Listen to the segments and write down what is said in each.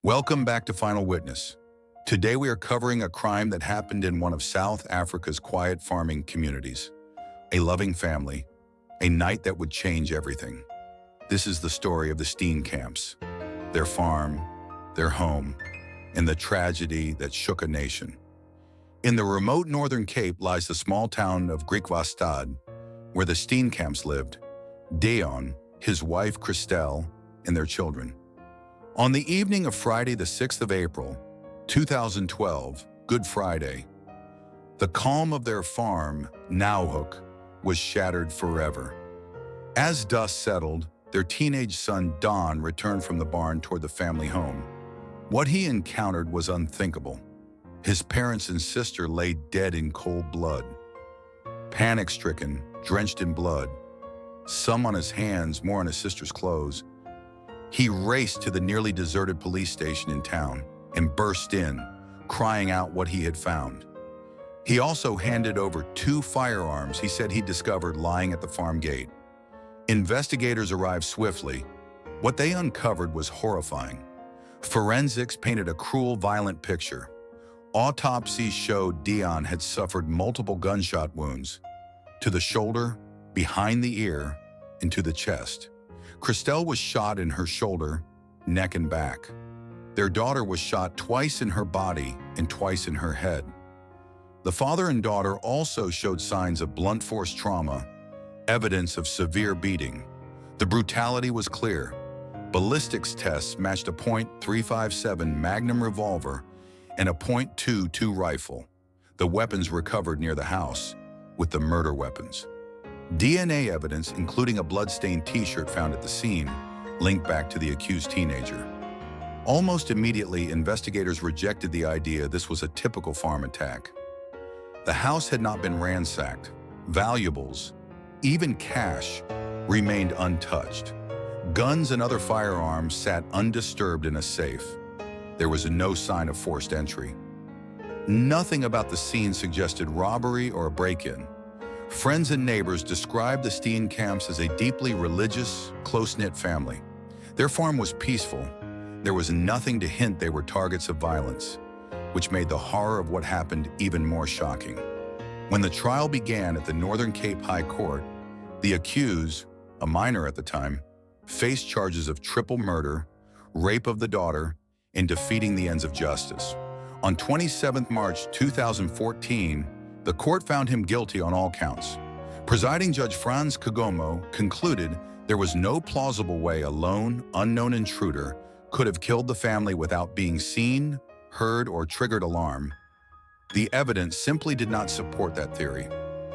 Welcome back to Final Witness. Today we are covering a crime that happened in one of South Africa's quiet farming communities. A loving family, a night that would change everything. This is the story of the Steenkamps, their farm, their home, and the tragedy that shook a nation. In the remote northern Cape lies the small town of Griekwastad, where the Steenkamps lived, Dion, his wife Christelle, and their children. On the evening of Friday the 6th of April, 2012, Good Friday, the calm of their farm, Naauwhoek, was shattered forever. As dust settled, their teenage son Don returned from the barn toward the family home. What he encountered was unthinkable. His parents and sister lay dead in cold blood. Panic-stricken, drenched in blood, some on his hands, more on his sister's clothes, he raced to the nearly deserted police station in town and burst in, crying out what he had found. He also handed over 2 firearms he said he'd discovered lying at the farm gate. Investigators arrived swiftly. What they uncovered was horrifying. Forensics painted a cruel, violent picture. Autopsies showed Dion had suffered multiple gunshot wounds to the shoulder, behind the ear, and to the chest. Christelle was shot in her shoulder, neck, and back. Their daughter was shot twice in her body and twice in her head. The father and daughter also showed signs of blunt force trauma, evidence of severe beating. The brutality was clear. Ballistics tests matched a .357 Magnum revolver and a .22 rifle, the weapons recovered near the house, with the murder weapons. DNA evidence, including a blood-stained t-shirt found at the scene, linked back to the accused teenager. Almost immediately, investigators rejected the idea this was a typical farm attack. The house had not been ransacked. Valuables, even cash, remained untouched. Guns and other firearms sat undisturbed in a safe. There was no sign of forced entry. Nothing about the scene suggested robbery or a break-in. Friends and neighbors described the Steenkamps as a deeply religious, close-knit family. Their farm was peaceful. There was nothing to hint they were targets of violence, which made the horror of what happened even more shocking. When the trial began at the Northern Cape High Court, the accused, a minor at the time, faced charges of triple murder, rape of the daughter, and defeating the ends of justice. On 27 March 2014, the court found him guilty on all counts. Presiding Judge Franz Kagomo concluded there was no plausible way a lone, unknown intruder could have killed the family without being seen, heard, or triggered alarm. The evidence simply did not support that theory.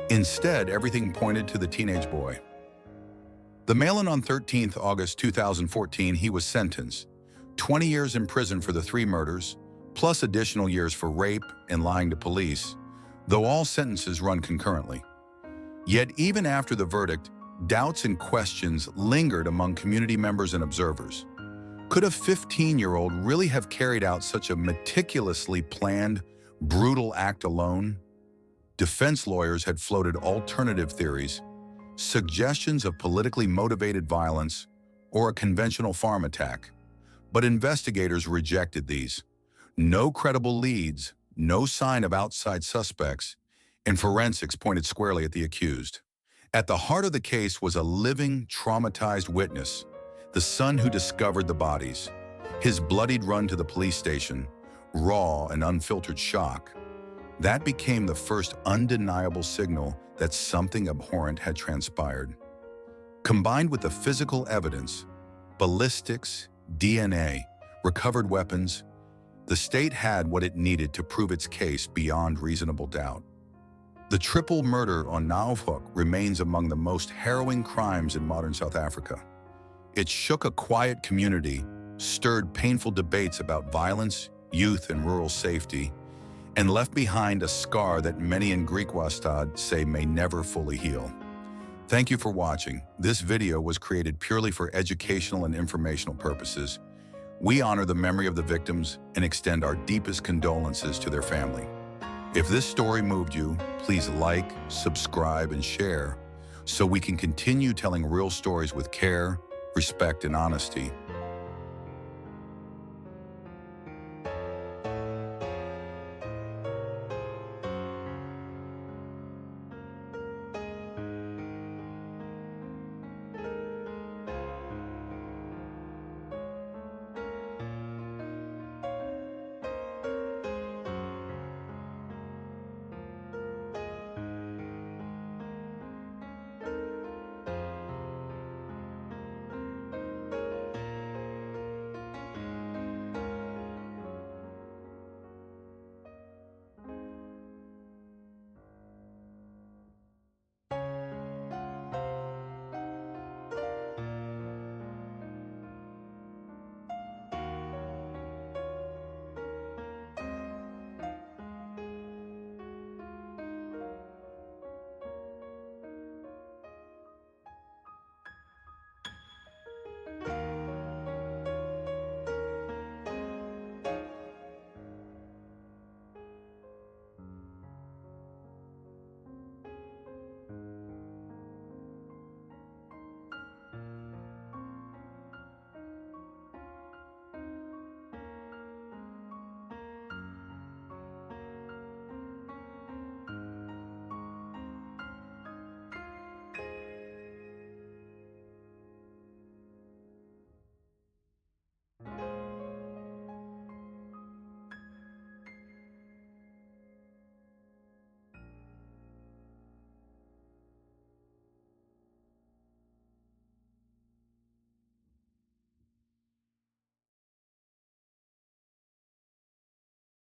Instead, everything pointed to the teenage boy. The mail-in on 13 August 2014, he was sentenced. 20 years in prison for the 3 murders, plus additional years for rape and lying to police, though all sentences run concurrently. Yet even after the verdict, doubts and questions lingered among community members and observers. Could a 15-year-old really have carried out such a meticulously planned, brutal act alone? Defense lawyers had floated alternative theories, suggestions of politically motivated violence or a conventional farm attack. But investigators rejected these. No credible leads, no sign of outside suspects, and forensics pointed squarely at the accused. At the heart of the case was a living, traumatized witness, the son who discovered the bodies. His bloodied run to the police station, raw and unfiltered shock. That became the first undeniable signal that something abhorrent had transpired. Combined with the physical evidence, ballistics, DNA, recovered weapons, the state had what it needed to prove its case beyond reasonable doubt. The triple murder on Naauwhoek remains among the most harrowing crimes in modern South Africa. It shook a quiet community, stirred painful debates about violence, youth, and rural safety, and left behind a scar that many in Griekwastad say may never fully heal. Thank you for watching. This video was created purely for educational and informational purposes. We honor the memory of the victims and extend our deepest condolences to their family. If this story moved you, please like, subscribe, and share so we can continue telling real stories with care, respect, and honesty.